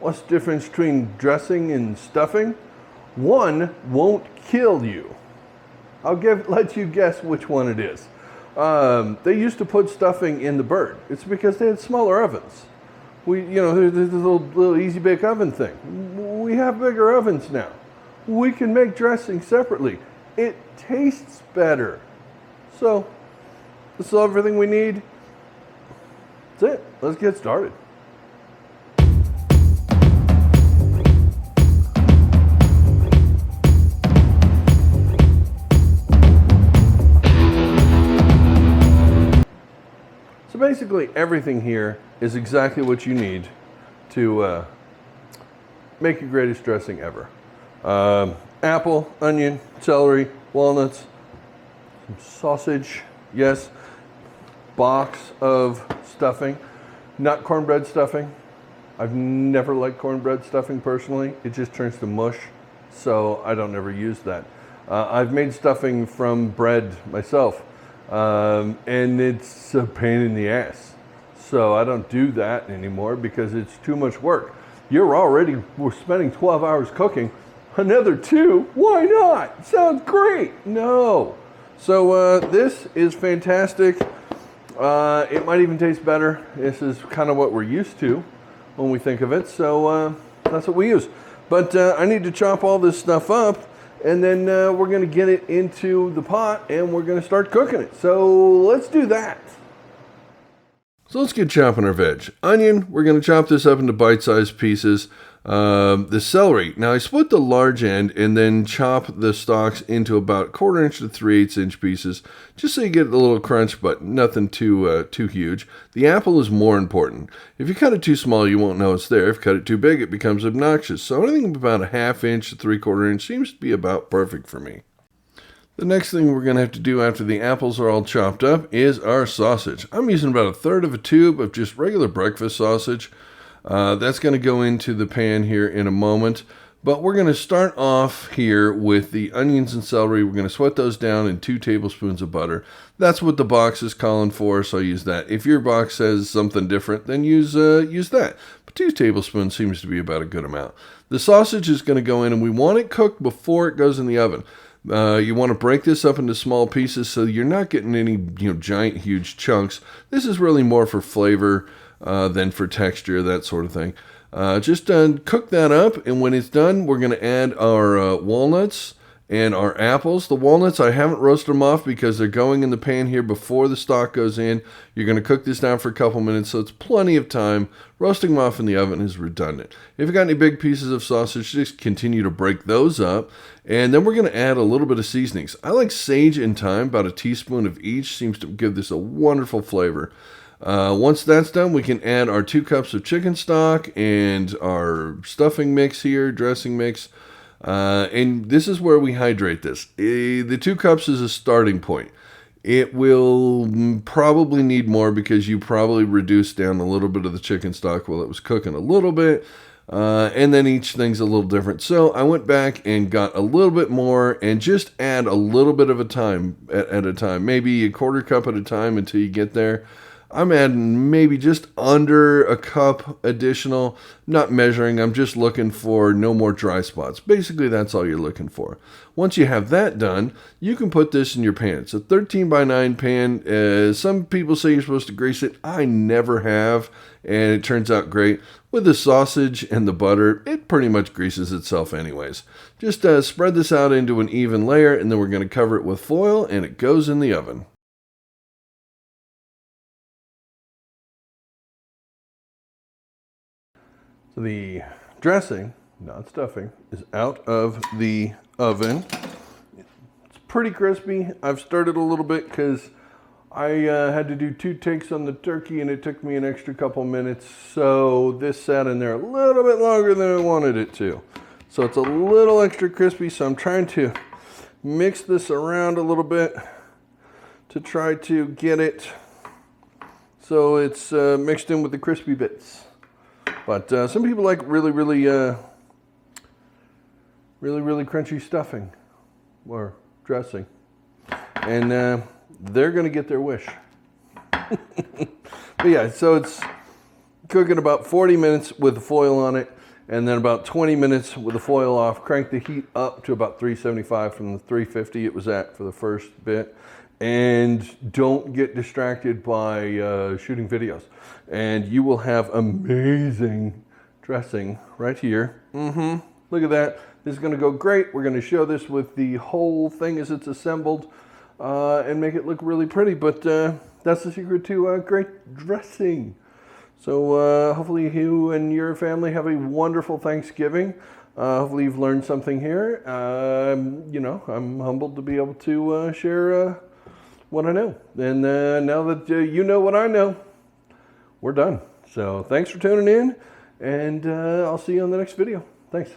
What's the difference between dressing and stuffing? One won't kill you. Let you guess which one it is. They used to put stuffing in the bird. It's because they had smaller ovens. There's this little easy bake oven thing. We have bigger ovens now. We can make dressing separately. It tastes better. So, this is everything we need. That's it. Let's get started. So basically everything here is exactly what you need to make your greatest dressing ever. Apple, onion, celery, walnuts, some sausage, yes, box of stuffing, not cornbread stuffing. I've never liked cornbread stuffing personally. It just turns to mush, so I don't ever use that. I've made stuffing from bread myself, and it's a pain in the ass. So I don't do that anymore because it's too much work. We're spending 12 hours cooking. Another 2? Why not? Sounds great. No. So this is fantastic. It might even taste better. This is kind of what we're used to when we think of it. So that's what we use. But I need to chop all this stuff up, and then we're going to get it into the pot and we're going to start cooking it. So let's do that. So let's get chopping our veg. Onion, we're going to chop this up into bite-sized pieces. The celery, now I split the large end and then chop the stalks into about 1/4 inch to 3/8 inch pieces, just so you get a little crunch, but nothing too huge. The apple is more important. If you cut it too small, you won't know it's there. If you cut it too big, it becomes obnoxious. So anything about 1/2 inch to 3/4 inch seems to be about perfect for me. The next thing we're going to have to do after the apples are all chopped up is our sausage. I'm using about 1/3 of a tube of just regular breakfast sausage. That's going to go into the pan here in a moment. But we're going to start off here with the onions and celery. We're going to sweat those down in 2 tablespoons of butter. That's what the box is calling for, so use that. If your box says something different, then use that. But 2 tablespoons seems to be about a good amount. The sausage is going to go in, and we want it cooked before it goes in the oven. You want to break this up into small pieces so you're not getting any giant, huge chunks. This is really more for flavor than for texture, that sort of thing. Just cook that up, and when it's done, we're going to add our walnuts and our apples. The walnuts, I haven't roasted them off because they're going in the pan here before the stock goes in. You're going to cook this down for a couple minutes, so it's plenty of time. Roasting them off in the oven is redundant. If you've got any big pieces of sausage, just continue to break those up. And then we're going to add a little bit of seasonings. I like sage and thyme, about a teaspoon of each. Seems to give this a wonderful flavor. Once that's done, we can add our 2 cups of chicken stock and our stuffing mix here, dressing mix. And this is where we hydrate this. The 2 cups is a starting point. It will probably need more because you probably reduced down a little bit of the chicken stock while it was cooking a little bit. And then each thing's a little different. So I went back and got a little bit more and just add a little bit of a time at a time. Maybe 1/4 cup at a time until you get there. I'm adding maybe just under a cup additional, not measuring. I'm just looking for no more dry spots. Basically, that's all you're looking for. Once you have that done, you can put this in your pan. It's a 13 by 9 pan. Some people say you're supposed to grease it. I never have, and it turns out great. With the sausage and the butter, it pretty much greases itself anyways. Just spread this out into an even layer, and then we're going to cover it with foil, and it goes in the oven. The dressing, not stuffing, is out of the oven. It's pretty crispy. I've stirred it a little bit because I had to do 2 takes on the turkey and it took me an extra couple minutes. So this sat in there a little bit longer than I wanted it to. So it's a little extra crispy. So I'm trying to mix this around a little bit to try to get it so it's mixed in with the crispy bits. But some people like really crunchy stuffing or dressing. And they're going to get their wish. But yeah, so it's Cook it about 40 minutes with the foil on it, and then about 20 minutes with the foil off. Crank the heat up to about 375 from the 350 it was at for the first bit. And don't get distracted by shooting videos. And you will have amazing dressing right here. Look at that. This is going to go great. We're going to show this with the whole thing as it's assembled and make it look really pretty. But that's the secret to great dressing. So hopefully you and your family have a wonderful Thanksgiving. Hopefully you've learned something here. You know, I'm humbled to be able to share what I know. And now that you know what I know, we're done. So thanks for tuning in, and I'll see you on the next video. Thanks.